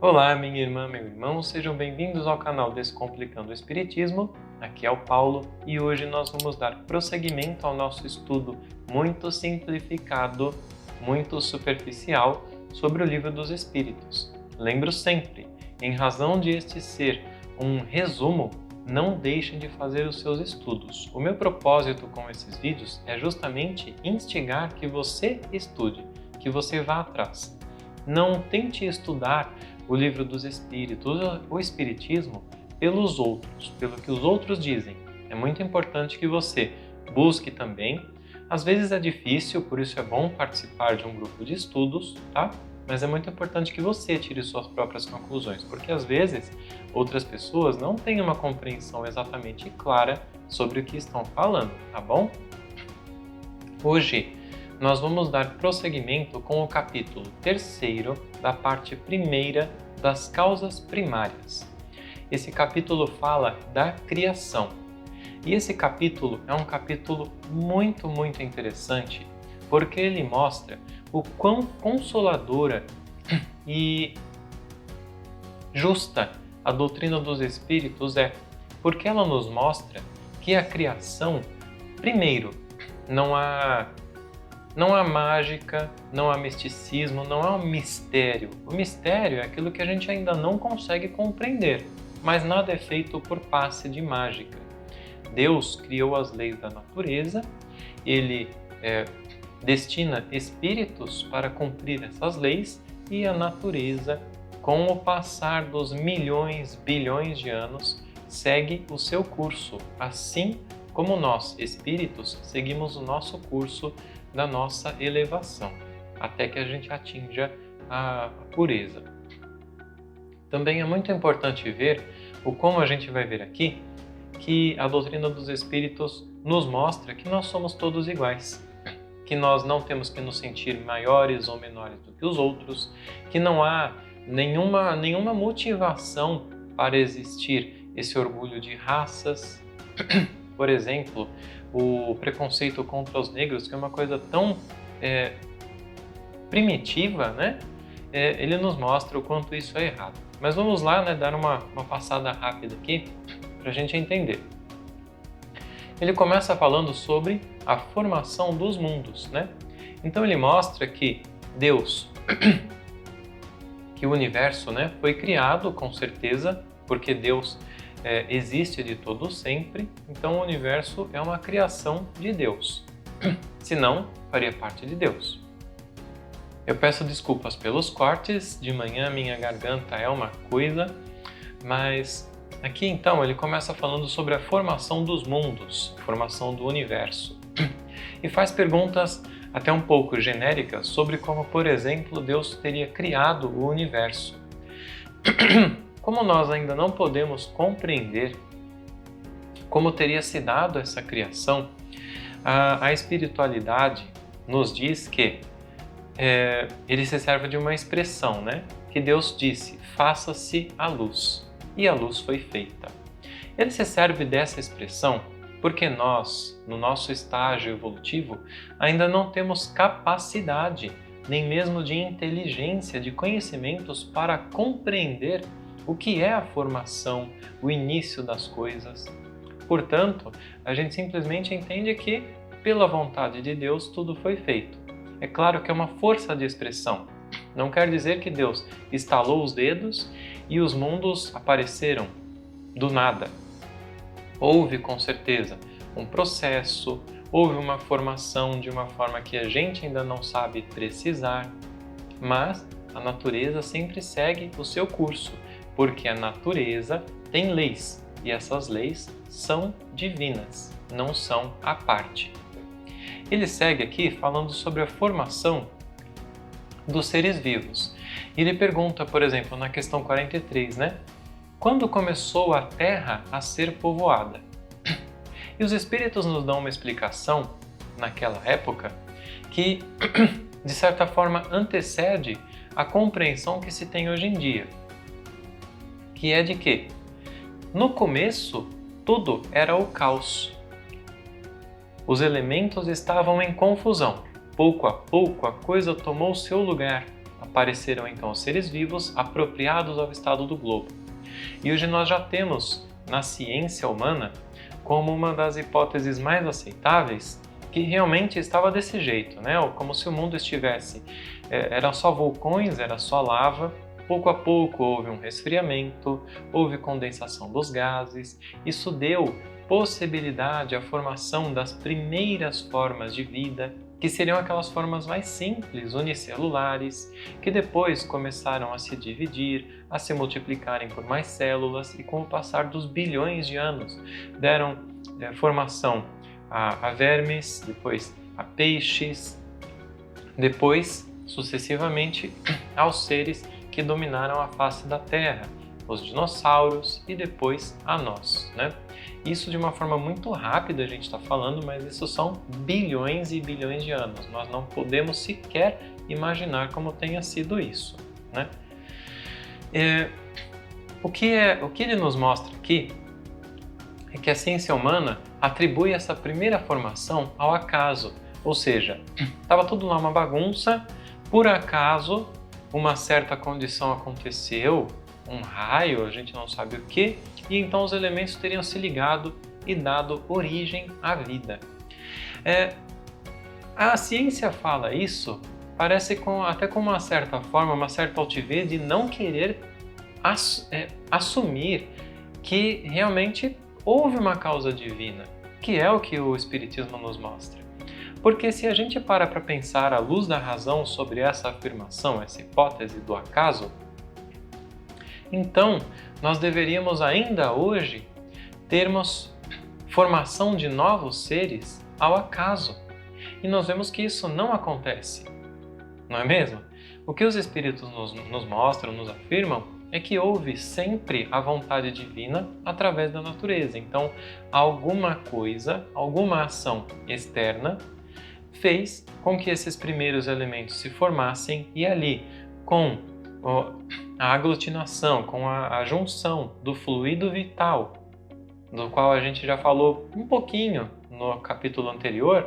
Olá, minha irmã, meu irmão, sejam bem-vindos ao canal Descomplicando o Espiritismo. Aqui é o Paulo e hoje nós vamos dar prosseguimento ao nosso estudo muito simplificado, muito superficial sobre o Livro dos Espíritos. Lembro sempre, em razão de este ser um resumo, não deixem de fazer os seus estudos. O meu propósito com esses vídeos é justamente instigar que você estude, que você vá atrás. Não tente estudar o Livro dos Espíritos, o Espiritismo, pelos outros, pelo que os outros dizem. É muito importante que você busque também. Às vezes é difícil, por isso é bom participar de um grupo de estudos, tá? Mas é muito importante que você tire suas próprias conclusões, porque às vezes outras pessoas não têm uma compreensão exatamente clara sobre o que estão falando, tá bom? Hoje nós vamos dar prosseguimento com o capítulo 3º da parte 1ª das causas primárias. Esse capítulo fala da criação. E esse capítulo é um capítulo muito interessante, porque ele mostra o quão consoladora e justa a doutrina dos espíritos é, porque ela nos mostra que a criação, primeiro, não há mágica, não há misticismo, não há um mistério. O mistério é aquilo que a gente ainda não consegue compreender, mas nada é feito por passe de mágica. Deus criou as leis da natureza, Ele destina espíritos para cumprir essas leis e a natureza, com o passar dos milhões, bilhões de anos, segue o seu curso, assim como nós, espíritos, seguimos o nosso curso da nossa elevação, até que a gente atinja a pureza. Também é muito importante ver, como a gente vai ver aqui, que a doutrina dos espíritos nos mostra que nós somos todos iguais, que nós não temos que nos sentir maiores ou menores do que os outros, que não há nenhuma motivação para existir esse orgulho de raças. Por exemplo, o preconceito contra os negros, que é uma coisa tão primitiva, né? Ele nos mostra o quanto isso é errado. Mas vamos lá, né, dar uma passada rápida aqui para a gente entender. Ele começa falando sobre a formação dos mundos, né? Então ele mostra que Deus, que o universo, né, foi criado com certeza, porque Deus existe de todo sempre, então o universo é uma criação de Deus. Senão, faria parte de Deus. Eu peço desculpas pelos cortes, de manhã minha garganta é uma coisa, mas aqui então ele começa falando sobre a formação dos mundos, a formação do universo, e faz perguntas até um pouco genéricas sobre como, por exemplo, Deus teria criado o universo. Como nós ainda não podemos compreender como teria se dado essa criação, a espiritualidade nos diz que ele se serve de uma expressão, né? Que Deus disse, faça-se a luz, e a luz foi feita. Ele se serve dessa expressão porque nós, no nosso estágio evolutivo, ainda não temos capacidade, nem mesmo de inteligência, de conhecimentos para compreender o que é a formação, o início das coisas. Portanto, a gente simplesmente entende que, pela vontade de Deus, tudo foi feito. É claro que é uma força de expressão. Não quer dizer que Deus estalou os dedos e os mundos apareceram do nada. Houve, com certeza, um processo, houve uma formação de uma forma que a gente ainda não sabe precisar, mas a natureza sempre segue o seu curso, porque a natureza tem leis, e essas leis são divinas, não são à parte. Ele segue aqui falando sobre a formação dos seres vivos. Ele pergunta, por exemplo, na questão 43, né? Quando começou a Terra a ser povoada? E os espíritos nos dão uma explicação, naquela época, que, de certa forma, antecede a compreensão que se tem hoje em dia. Que é de que, no começo, tudo era o caos. Os elementos estavam em confusão. Pouco a pouco, a coisa tomou seu lugar. A apareceram então os seres vivos apropriados ao estado do globo. E hoje nós já temos na ciência humana como uma das hipóteses mais aceitáveis que realmente estava desse jeito, né? Como se o mundo estivesse, era só vulcões, era só lava. Pouco a pouco houve um resfriamento, houve condensação dos gases. Isso deu possibilidade à formação das primeiras formas de vida, que seriam aquelas formas mais simples, unicelulares, que depois começaram a se dividir, a se multiplicarem por mais células e com o passar dos bilhões de anos deram formação a vermes, depois a peixes, depois, sucessivamente, aos seres que dominaram a face da Terra, os dinossauros e depois a nós, né? Isso de uma forma muito rápida a gente está falando, mas isso são bilhões e bilhões de anos. Nós não podemos sequer imaginar como tenha sido isso, né? O que ele nos mostra aqui é que a ciência humana atribui essa primeira formação ao acaso, ou seja, estava tudo lá uma bagunça, por acaso uma certa condição aconteceu, um raio, a gente não sabe o que, e então os elementos teriam se ligado e dado origem à vida. A ciência fala isso, parece até com uma certa forma, uma certa altivez de não querer assumir que realmente houve uma causa divina, que é o que o Espiritismo nos mostra. Porque se a gente para pensar à luz da razão sobre essa afirmação, essa hipótese do acaso, então nós deveríamos ainda hoje termos formação de novos seres ao acaso. E nós vemos que isso não acontece, não é mesmo? O que os Espíritos nos mostram, nos afirmam, é que houve sempre a vontade divina através da natureza. Então, alguma coisa, alguma ação externa fez com que esses primeiros elementos se formassem e ali, com a aglutinação, com a junção do fluido vital, do qual a gente já falou um pouquinho no capítulo anterior,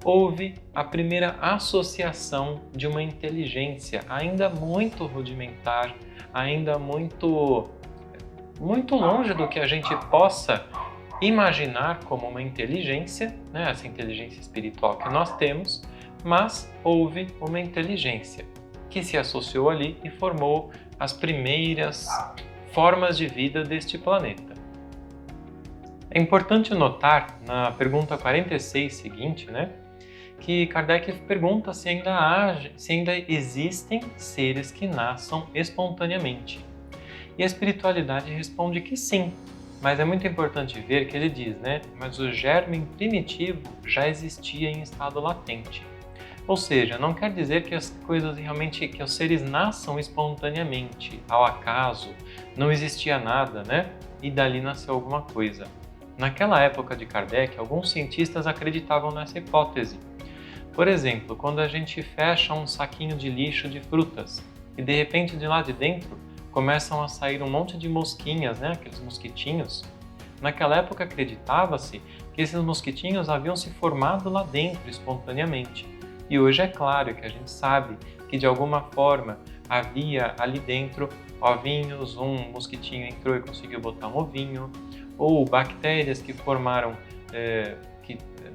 houve a primeira associação de uma inteligência ainda muito rudimentar, ainda muito longe do que a gente possa imaginar como uma inteligência, né? Essa inteligência espiritual que nós temos, mas houve uma inteligência que se associou ali e formou as primeiras formas de vida deste planeta. É importante notar na pergunta 46 seguinte, né, que Kardec pergunta se ainda existem seres que nasçam espontaneamente. E a espiritualidade responde que sim, mas é muito importante ver que ele diz, né, mas o germe primitivo já existia em estado latente. Ou seja, não quer dizer que as coisas realmente, que os seres nasçam espontaneamente, ao acaso, não existia nada, né, e dali nasceu alguma coisa. Naquela época de Kardec, alguns cientistas acreditavam nessa hipótese. Por exemplo, quando a gente fecha um saquinho de lixo de frutas e de repente de lá de dentro começam a sair um monte de mosquinhas, né? Aqueles mosquitinhos. Naquela época acreditava-se que esses mosquitinhos haviam se formado lá dentro espontaneamente. E hoje é claro que a gente sabe que de alguma forma havia ali dentro ovinhos, um mosquitinho entrou e conseguiu botar um ovinho, ou bactérias que formaram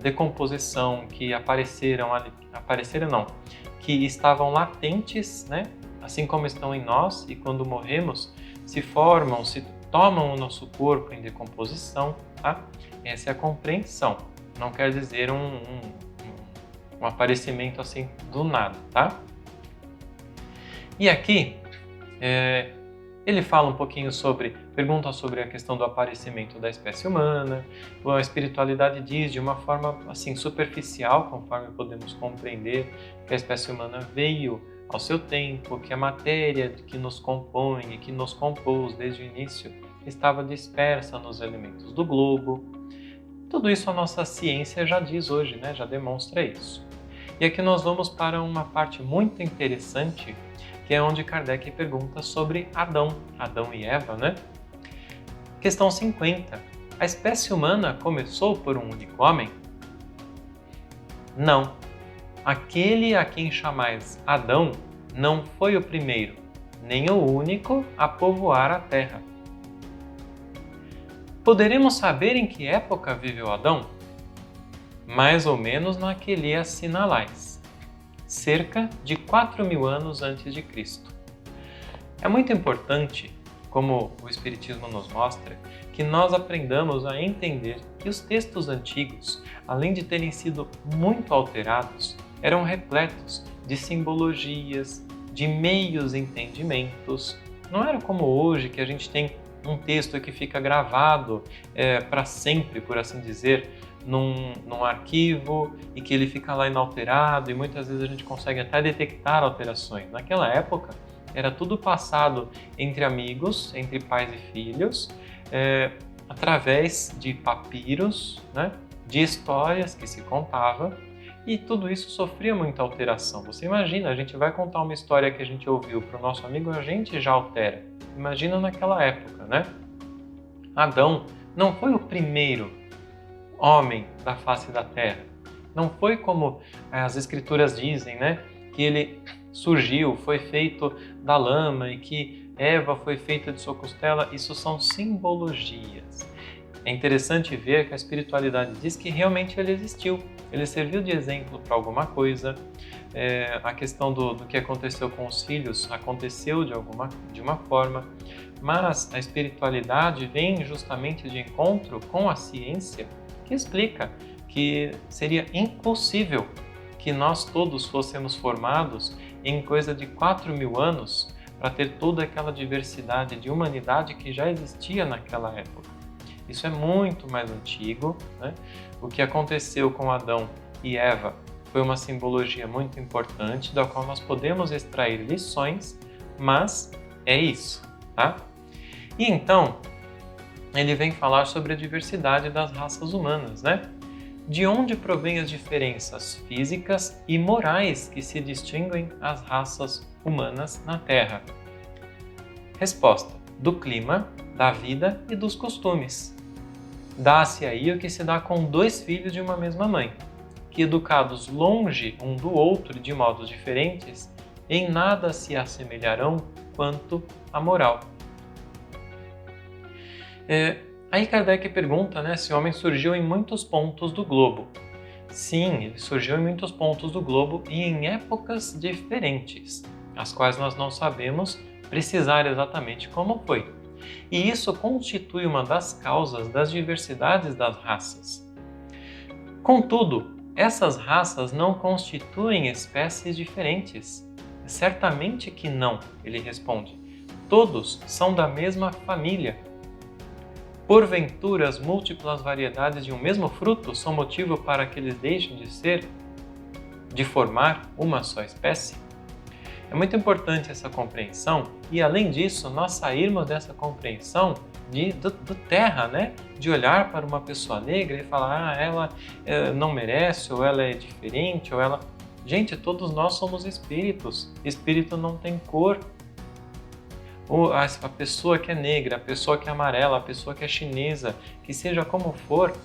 decomposição, que que estavam latentes, né? Assim como estão em nós, e quando morremos se formam, se tomam o nosso corpo em decomposição, tá? Essa é a compreensão, não quer dizer um aparecimento assim do nada, tá? E aqui ele fala um pouquinho pergunta sobre a questão do aparecimento da espécie humana. A espiritualidade diz de uma forma assim superficial, conforme podemos compreender, que a espécie humana veio ao seu tempo, que a matéria que nos compõe e que nos compôs desde o início estava dispersa nos elementos do globo. Tudo isso a nossa ciência já diz hoje, né? Já demonstra isso. E aqui nós vamos para uma parte muito interessante, que é onde Kardec pergunta sobre Adão e Eva, né? Questão 50. A espécie humana começou por um único homem? Não. Aquele a quem chamais Adão não foi o primeiro, nem o único a povoar a terra. Poderemos saber em que época viveu Adão? Mais ou menos naquele assinalais, cerca de 4.000 anos antes de Cristo. É muito importante, como o Espiritismo nos mostra, que nós aprendamos a entender que os textos antigos, além de terem sido muito alterados, eram repletos de simbologias, de meios entendimentos. Não era como hoje, que a gente tem um texto que fica gravado para sempre, por assim dizer, num arquivo e que ele fica lá inalterado e muitas vezes a gente consegue até detectar alterações. Naquela época, era tudo passado entre amigos, entre pais e filhos, através de papiros, né, de histórias que se contava, e tudo isso sofria muita alteração. Você imagina, a gente vai contar uma história que a gente ouviu para o nosso amigo, a gente já altera. Imagina naquela época, né? Adão não foi o primeiro homem da face da terra. Não foi como as escrituras dizem, né? Que ele surgiu, foi feito da lama e que Eva foi feita de sua costela. Isso são simbologias. É interessante ver que a espiritualidade diz que realmente ele existiu. Ele serviu de exemplo para alguma coisa. A questão do que aconteceu com os filhos aconteceu de uma forma. Mas a espiritualidade vem justamente de encontro com a ciência, que explica que seria impossível que nós todos fôssemos formados em coisa de 4.000 anos para ter toda aquela diversidade de humanidade que já existia naquela época. Isso é muito mais antigo, né? O que aconteceu com Adão e Eva foi uma simbologia muito importante, da qual nós podemos extrair lições, mas é isso, tá? E então, ele vem falar sobre a diversidade das raças humanas, né? De onde provêm as diferenças físicas e morais que se distinguem as raças humanas na Terra? Resposta: do clima, da vida e dos costumes. Dá-se aí o que se dá com 2 filhos de uma mesma mãe, que educados longe um do outro de modos diferentes, em nada se assemelharão quanto à moral. Aí Kardec pergunta, né, se o homem surgiu em muitos pontos do globo. Sim, ele surgiu em muitos pontos do globo e em épocas diferentes, as quais nós não sabemos precisar exatamente como foi. E isso constitui uma das causas das diversidades das raças. Contudo, essas raças não constituem espécies diferentes. Certamente que não, ele responde. Todos são da mesma família. Porventura, as múltiplas variedades de um mesmo fruto são motivo para que eles deixem de formar uma só espécie? É muito importante essa compreensão e, além disso, nós sairmos dessa compreensão do terra, né? De olhar para uma pessoa negra e falar, ela não merece, ou ela é diferente, ou ela... Gente, todos nós somos espíritos. Espírito não tem cor. Ou a pessoa que é negra, a pessoa que é amarela, a pessoa que é chinesa, que seja como for,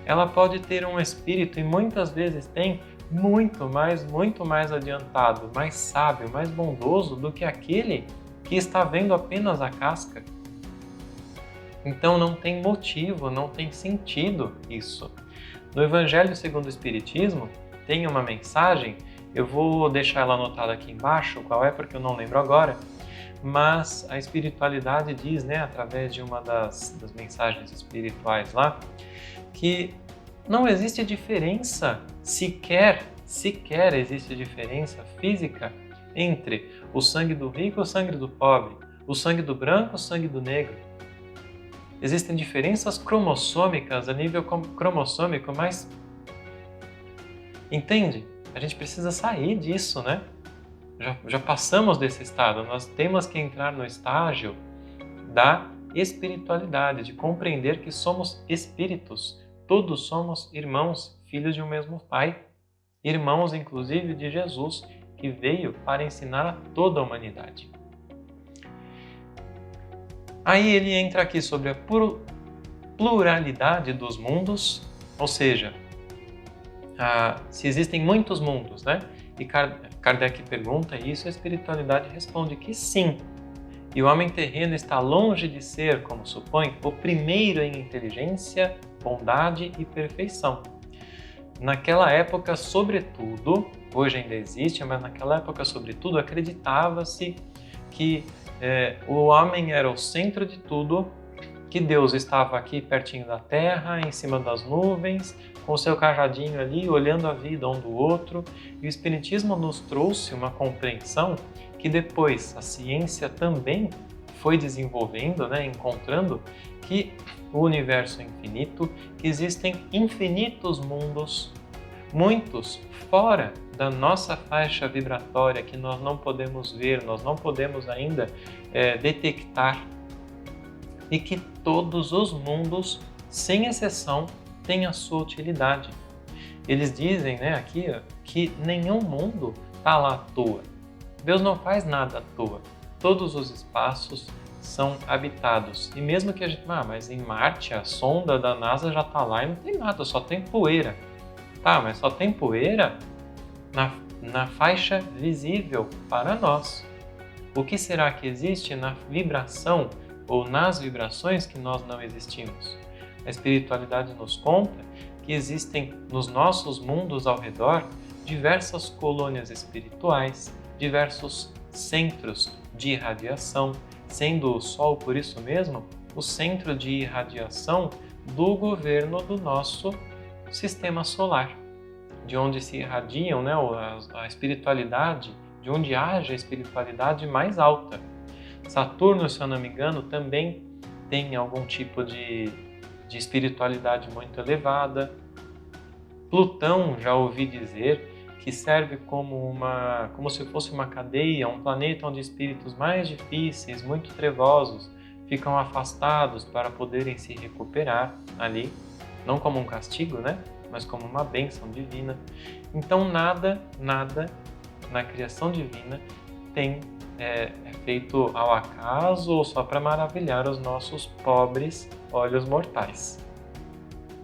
ela pode ter um espírito e muitas vezes tem muito mais adiantado, mais sábio, mais bondoso do que aquele que está vendo apenas a casca. Então não tem motivo, não tem sentido isso. No Evangelho segundo o Espiritismo tem uma mensagem, eu vou deixar ela anotada aqui embaixo, qual é porque eu não lembro agora, mas a espiritualidade diz, né, através de uma das mensagens espirituais lá, que não existe diferença, sequer existe diferença física entre o sangue do rico e o sangue do pobre, o sangue do branco e o sangue do negro. Existem diferenças cromossômicas a nível cromossômico, mas entende? A gente precisa sair disso, né? Já passamos desse estado, nós temos que entrar no estágio da espiritualidade, de compreender que somos espíritos, todos somos irmãos, filhos de um mesmo Pai, irmãos inclusive de Jesus, que veio para ensinar a toda a humanidade. Aí ele entra aqui sobre a pluralidade dos mundos, ou seja, se existem muitos mundos, né? E Kardec pergunta isso, a espiritualidade responde que sim. E o homem terreno está longe de ser, como supõe, o primeiro em inteligência, bondade e perfeição. Naquela época, sobretudo, hoje ainda existe, mas naquela época, sobretudo, acreditava-se que o homem era o centro de tudo, que Deus estava aqui pertinho da terra, em cima das nuvens, com o seu cajadinho ali, olhando a vida um do outro. E o Espiritismo nos trouxe uma compreensão que depois a ciência também foi desenvolvendo, encontrando que o universo é infinito, que existem infinitos mundos, muitos fora da nossa faixa vibratória, que nós não podemos ver, nós não podemos ainda detectar, e que todos os mundos, sem exceção, têm a sua utilidade. Eles dizem aqui que nenhum mundo está lá à toa. Deus não faz nada à toa. Todos os espaços são habitados. E mesmo que a gente... mas em Marte, a sonda da NASA já está lá e não tem nada, só tem poeira. Tá, mas só tem poeira na faixa visível para nós. O que será que existe na vibração ou nas vibrações que nós não existimos? A espiritualidade nos conta que existem nos nossos mundos ao redor diversas colônias espirituais, diversos centros de irradiação, sendo o Sol, por isso mesmo, o centro de irradiação do governo do nosso sistema solar, de onde se irradiam a espiritualidade, de onde haja a espiritualidade mais alta. Saturno, se eu não me engano, também tem algum tipo de espiritualidade muito elevada. Plutão, já ouvi dizer, que serve como se fosse uma cadeia, um planeta onde espíritos mais difíceis, muito trevosos, ficam afastados para poderem se recuperar ali, não como um castigo, mas como uma bênção divina. Então nada na criação divina é feito ao acaso ou só para maravilhar os nossos pobres olhos mortais.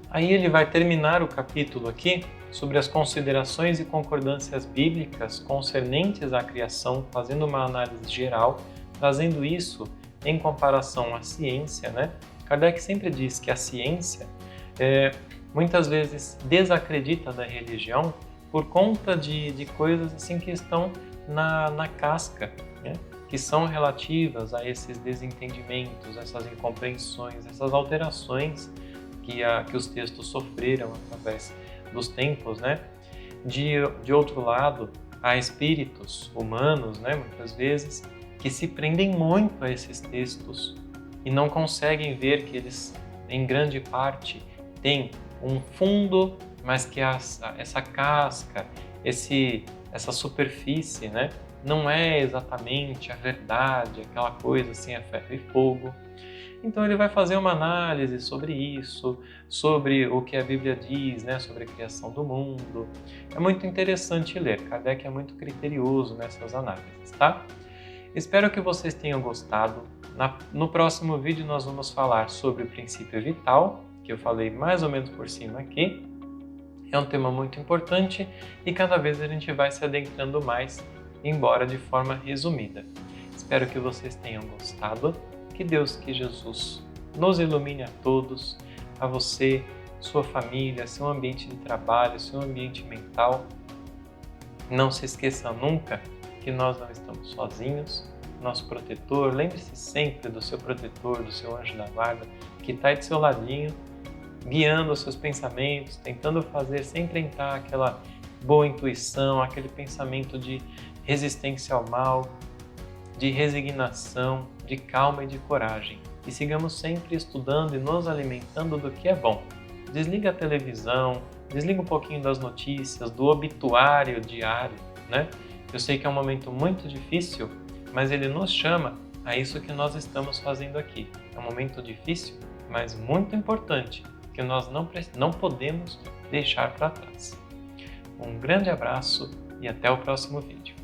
Aí ele vai terminar o capítulo aqui sobre as considerações e concordâncias bíblicas concernentes à criação, fazendo uma análise geral, trazendo isso em comparação à ciência. Kardec sempre diz que a ciência muitas vezes desacredita da religião por conta de coisas assim que estão na casca, que são relativas a esses desentendimentos, essas incompreensões, essas alterações que os textos sofreram através dos tempos. De outro lado, há espíritos humanos, muitas vezes, que se prendem muito a esses textos e não conseguem ver que eles, em grande parte, têm um fundo, mas que essa casca, essa superfície, não é exatamente a verdade, aquela coisa assim, a ferro e fogo. Então ele vai fazer uma análise sobre isso, sobre o que a Bíblia diz, sobre a criação do mundo. É muito interessante ler, Kardec é muito criterioso nessas análises, tá? Espero que vocês tenham gostado. No próximo vídeo nós vamos falar sobre o princípio vital, que eu falei mais ou menos por cima aqui. É um tema muito importante e cada vez a gente vai se adentrando mais, embora de forma resumida. Espero que vocês tenham gostado. Que Deus, que Jesus nos ilumine a todos, a você, sua família, seu ambiente de trabalho, seu ambiente mental. Não se esqueça nunca que nós não estamos sozinhos. Nosso protetor, lembre-se sempre do seu protetor, do seu anjo da guarda, que está aí do seu ladinho, guiando os seus pensamentos, tentando fazer sempre entrar aquela boa intuição, aquele pensamento de resistência ao mal, de resignação, de calma e de coragem. E sigamos sempre estudando e nos alimentando do que é bom. Desliga a televisão, desliga um pouquinho das notícias, do obituário diário, Eu sei que é um momento muito difícil, mas ele nos chama a isso que nós estamos fazendo aqui. É um momento difícil, mas muito importante, que nós não podemos deixar para trás. Um grande abraço e até o próximo vídeo.